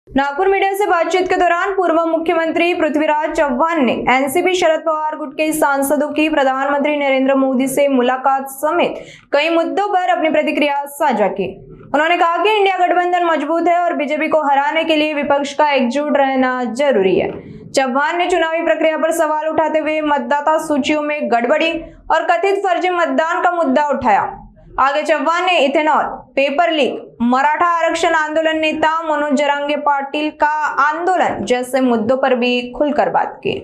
Nagpur media से बातचीत के दौरान पूर्व मुख्यमंत्री पृथ्वीराज चव्हाण ने एनसीपी शरद पवार गुट के सांसदों की प्रधानमंत्री नरेंद्र मोदी से मुलाकात समेत कई मुद्दों पर अपनी प्रतिक्रिया साझा की। उन्होंने कहा कि इंडिया गठबंधन मजबूत है और बीजेपी को हराने के लिए विपक्ष का एकजुट रहना जरूरी है। चव्हाण ने चुनावी प्रक्रिया पर सवाल उठाते हुए मतदाता सूचियों में गड़बड़ी और कथित फर्जी मतदान का मुद्दा उठाया। आगे चव्हाण ने इथेनॉल, पेपर लीक, मराठा आरक्षण आंदोलन नेता मनोज जरांगे पाटील का आंदोलन जैसे मुद्दों पर भी खुलकर बात की।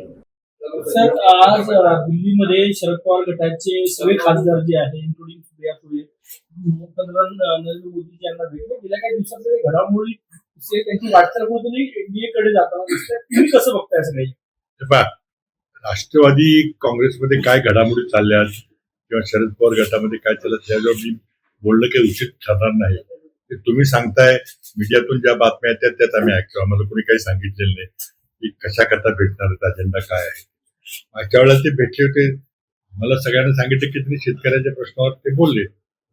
सर, आज दिल्लीमध्ये शरद पवार गटाचे सगळे खासदार जे आहे इन्क्लुडिंग सुप्रिया सुळे पंतप्रधान नरेंद्र मोदी यांना भेटले। गेल्या काही दिवसांमध्ये घडामोडी त्यांची वाटचाल होती एनडीएकडे जाताना दिसतंय। तुम्ही कसं बघताय सगळे? राष्ट्रवादी काँग्रेसमध्ये काय घडामोडी चालल्या किंवा शरद पवार गटामध्ये काय चाललं त्याच्यावर मी बोलणं काही उचित ठरणार नाही। ते तुम्ही सांगताय, मीडियातून ज्या बातम्या येतात त्यात आम्ही ऐकतो, आम्हाला कोणी काही सांगितलेलं नाही की कशा करता भेटणार, अजेंडा काय आहे। मागच्या वेळेला ते भेटले होते, मला सगळ्यांना सांगितलं की तुम्ही शेतकऱ्याच्या प्रश्नावर ते बोलले,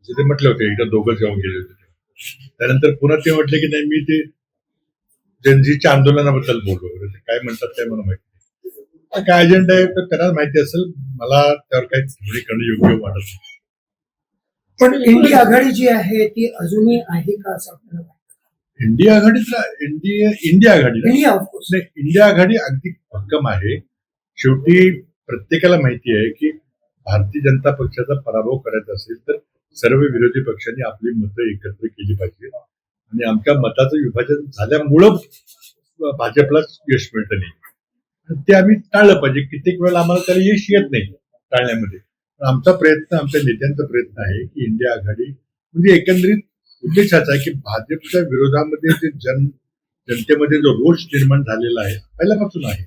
ते म्हटले होते, एकदा दोघंच जाऊन गेले होते। त्यानंतर पुन्हा ते म्हटले की नाही मी ते जनजीच्या आंदोलनाबद्दल बोललो, काय म्हणतात काय मला माहिती नाही, काय अजेंडा आहे तर त्यांना माहिती असेल, मला त्यावर काही टिप्पणी करणं योग्य वाटत नाही। पण इंडिया आघाडी जी आहे ती अजूनही आहे का असं आपल्याला वाटतं? इंडिया आघाडीतला इंडिया आघाडी इंडिया ऑफकोर्स नाही, इंडिया आघाडी अगदी भक्कम आहे। शेवटी प्रत्येकाला माहिती आहे की भारतीय जनता पक्षाचा पराभव करायचा असेल तर सर्व विरोधी पक्षांनी आपली मतं एकत्र केली पाहिजे आणि आमच्या मताचं विभाजन झाल्यामुळं भाजपला यश मिळतं नाही, ते आम्ही टाळलं पाहिजे। कित्येक वेळेला आम्हाला त्याला यश येत नाही टाळण्यामध्ये, पण आमचा प्रयत्न, आमच्या नेत्यांचा प्रयत्न आहे की इंडिया आघाडी म्हणजे एकंदरीत उद्देशाचा आहे की भाजपच्या विरोधामध्ये जे जनतेमध्ये जो रोष निर्माण झालेला आहे पहिल्यापासून आहे,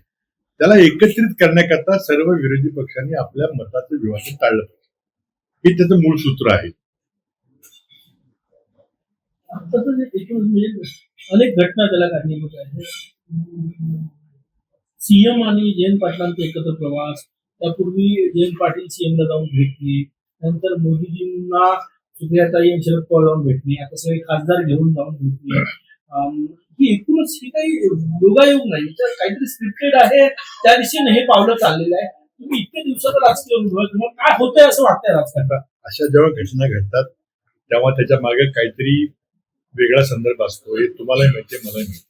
त्याला एकत्रित करण्याकरता सर्व विरोधी पक्षांनी आपल्या मताचं विभाजन टाळलं पाहिजे, हे त्याचं मूळ सूत्र आहे। अनेक घटना त्याला कारणीभूत आहेत। सीएम आणि जयंत पाटलांचा एकत्र प्रवास, त्यापूर्वी जयंत पाटील सीएमला जाऊन भेटले, नंतर मोदीजींना सुप्रियाताई आणि शरद पवार जाऊन भेटले, आता सगळे खासदार घेऊन जाऊन भेटले। ही एकूणच ही काही योगायोग नाही, तर काहीतरी स्क्रिप्टेड आहे, त्या दिशेने हे पावलं चाललेलं आहे। तुम्ही इतक्या दिवसाचा राजकीय अनुभव तुम्हाला काय होतंय असं वाटतंय राजकारणात? अशा जेव्हा घटना घडतात तेव्हा त्याच्या मागे काहीतरी वेगळा संदर्भ असतो, हे तुम्हालाही माहिती आहे, मलाही माहिती।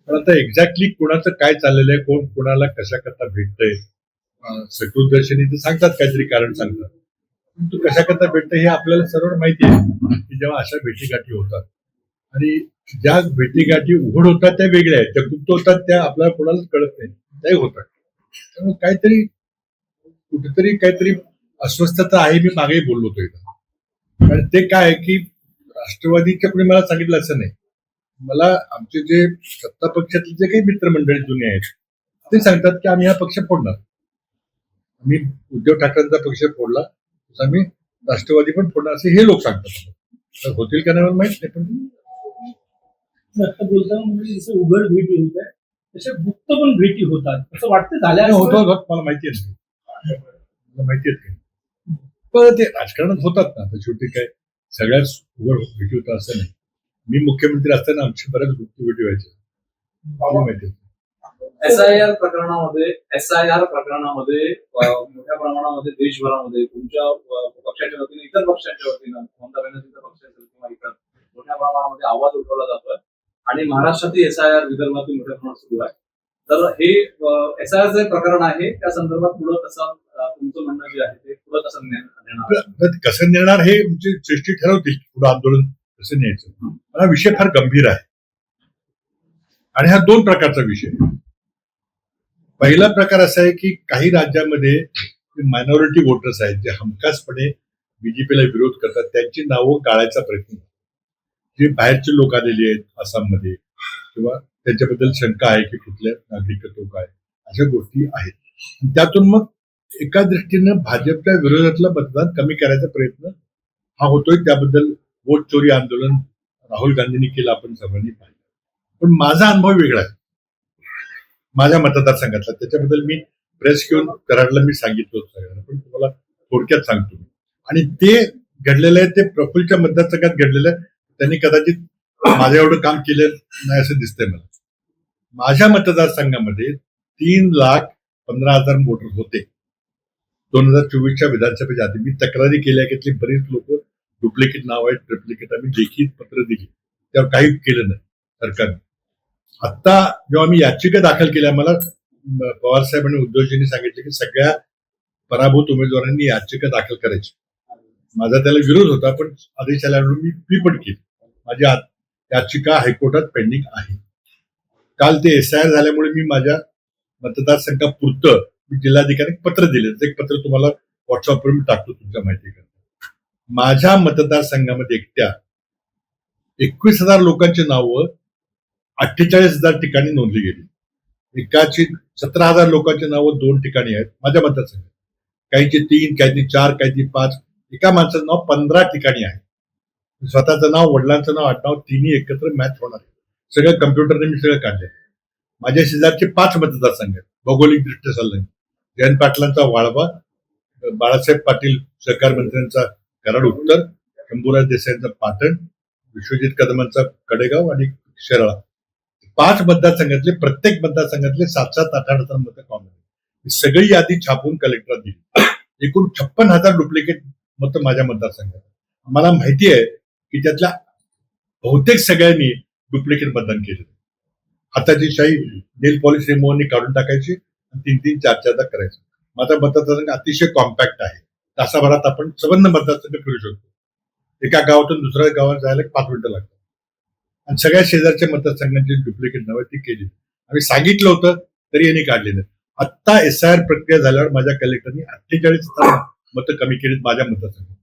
पण आता एक्झॅक्टली कोणाचं काय चाललेलं आहे, कोण कोणाला कशा करता भेटतंय, सकृतदर्शनी ते सांगतात, काहीतरी कारण सांगतात, परंतु कशा करता भेटतंय हे आपल्याला सर्व माहिती आहे की जेव्हा अशा भेटीगाठी होतात आणि ज्या भेटीगाठी उघड होतात त्या वेगळ्या आहेत, त्या गुप्त होतात त्या आपल्याला कोणालाच कळत नाही, त्याही होतात। त्यामुळे काहीतरी कुठेतरी काहीतरी अस्वस्थता आहे, मी मागेही बोललो होतो इथं। कारण ते काय आहे की राष्ट्रवादीच्या कोणी मला सांगितलं असं नाही, मला आमचे जे सत्ता पक्षातले जे काही मित्रमंडळी जुने आहेत ते सांगतात की आम्ही हा पक्ष फोडणार, आम्ही उद्धव ठाकरेंचा पक्ष फोडला आम्ही राष्ट्रवादी पण फोडणार, असे हे लोक सांगतात। होतील का नाही माहित नाही, पण आता बोलताना म्हणजे जसं उघड भेटी होत आहे तशा गुप्त पण भेटी होतात असं वाटतं झाल्या होतो, मला माहिती आहे, मला माहिती आहे, पण ते राजकारणात होतात ना। आता शेवटी काय सगळ्याच उघड भेटी होतात असं नाही। मी मुख्यमंत्री असताना आमची बऱ्याच गुप्त भेटी व्हायच्या, माहिती आहे। एसआयआर प्रकरणामध्ये मोठ्या प्रमाणामध्ये देशभरामध्ये तुमच्या पक्षाच्या वतीने, इतर पक्षांच्या वतीनं, ममता बॅनर्जींच्या पक्षाच्या किंवा इतर मोठ्या प्रमाणामध्ये आवाज उठवला जातोय आणि महाराष्ट्रातील एसआयआर विदर्भातील मोठ्या प्रमाणात सुरू आहे। तर हे एसआयआरचे प्रकरण आहे, त्या संदर्भात पुढं कसं तुमचं म्हणणं जे आहे ते पुढं कसं नेणार, कसं नेणार हे म्हणजे सृष्टी ठरवते पुढं आंदोलन कसं न्यायचं। हा विषय फार गंभीर आहे आणि हा दोन प्रकारचा विषय आहे। पहिला प्रकार असा आहे की काही राज्यामध्ये मायनॉरिटी वोटर्स आहेत जे हमखासपणे बीजेपीला विरोध करतात, त्यांची नावं गाळायचा प्रयत्न, जे बाहेरचे लोक आलेले आहेत आसाममध्ये किंवा त्यांच्याबद्दल शंका आहे की कुठल्या नागरिकत्व काय, अशा गोष्टी आहेत। त्यातून मग एका दृष्टीनं भाजपच्या विरोधातलं मतदान कमी करायचा प्रयत्न हा होतोय। त्याबद्दल वोट चोरी आंदोलन राहुल गांधींनी केलं, आपण सर्वांनी पाहिलं। पण माझा अनुभव वेगळा आहे माझ्या मतदारसंघातला, त्याच्याबद्दल मी प्रेस घेऊन कराडला मी सांगितलं होतं सगळ्यांना, पण तुम्हाला थोडक्यात सांगतो मी। आणि ते घडलेलं आहे ते प्रफुल्लच्या मतदारसंघात घडलेलं आहे, त्यांनी कदाचित माझं एवढं काम केलं नाही असं दिसतंय मला. माझ्या मतदारसंघामध्ये 3,15,000 वोटर होते 2024च्या विधानसभेच्या आधी. मी तक्रारी केल्या की बरीच लोक डुप्लिकेट नाव आहेत, ट्रिप्लिकेट, आम्ही लेखी पत्र दिली, त्यावर काही केलं नाही सरकारने. आता जेव्हा मी याचिका दाखल केल्या, मला पवारसाहेब आणि उद्धवजींनी सांगितलं की सगळ्या पराभूत उमेदवारांनी याचिका दाखल करायची. माझा त्याला विरोध होता, पण आदेश आल्यावर मी पण केली. माझी याचिका हायकोर्टात पेंडिंग आहे. काल ते SIR झाल्यामुळे मी माझ्या मतदारसंघापुरतं मी जिल्हाधिकारी पत्र दिले. एक पत्र तुम्हाला व्हॉट्सअपवर मी टाकतो तुमच्या माहितीकरता. माझ्या मतदारसंघामध्ये एकट्या 21,000 लोकांची नावं 48,000 ठिकाणी नोंदली गेली. एकाची 17,000 लोकांची नावं 2 ठिकाणी आहेत माझ्या मतदारसंघात. काहींची 3, काहींची 4, काहींची 5. एका माणसाचं नाव 15 ठिकाणी आहे. स्वतःचं नाव, वडिलांचं नाव, आडनाव तिन्ही एकत्र मॅच होणार आहे. सगळं कम्प्युटरने मी सगळं काढलं. माझ्या शेजारचे 5 मतदारसंघ आहेत भौगोलिक दृष्ट्या सल्ला. जयंत पाटलांचा वाळवा, बाळासाहेब पाटील सहकार मंत्र्यांचा कराड उत्तर, शंभूराज देसाईंचा पाटण, विश्वजित कदमांचा कडेगाव आणि शिराळा. 5 मतदारसंघातले, प्रत्येक मतदारसंघातले 7-7, 8-8 मतं कॉमन. सगळी यादी छापून कलेक्टरला दिली. एकूण 56,000 डुप्लिकेट मतं माझ्या मतदारसंघात. मला माहिती आहे की त्यातल्या बहुतेक सगळ्यांनी डुप्लिकेट मतदान केलं. हाताची शाही नेल पॉलिश रिमूव्हरनी काढून टाकायची आणि 3-3, 4-4दा करायचं. माझा मतदारसंघ अतिशय कॉम्पॅक्ट आहे. तासाभरात आपण संबंध मतदारसंघ फिरू शकतो. एका गावातून दुसऱ्या गावात जायला 5 मिनिटं लागतात. आणि सगळ्या शेजारच्या मतदारसंघांची डुप्लिकेट नावं ती केली. आम्ही सांगितलं होतं तरी यांनी काढले नाही. आता SIR प्रक्रिया झाल्यावर माझ्या कलेक्टरनी 48 मतं कमी केलीत माझ्या मतदारसंघात.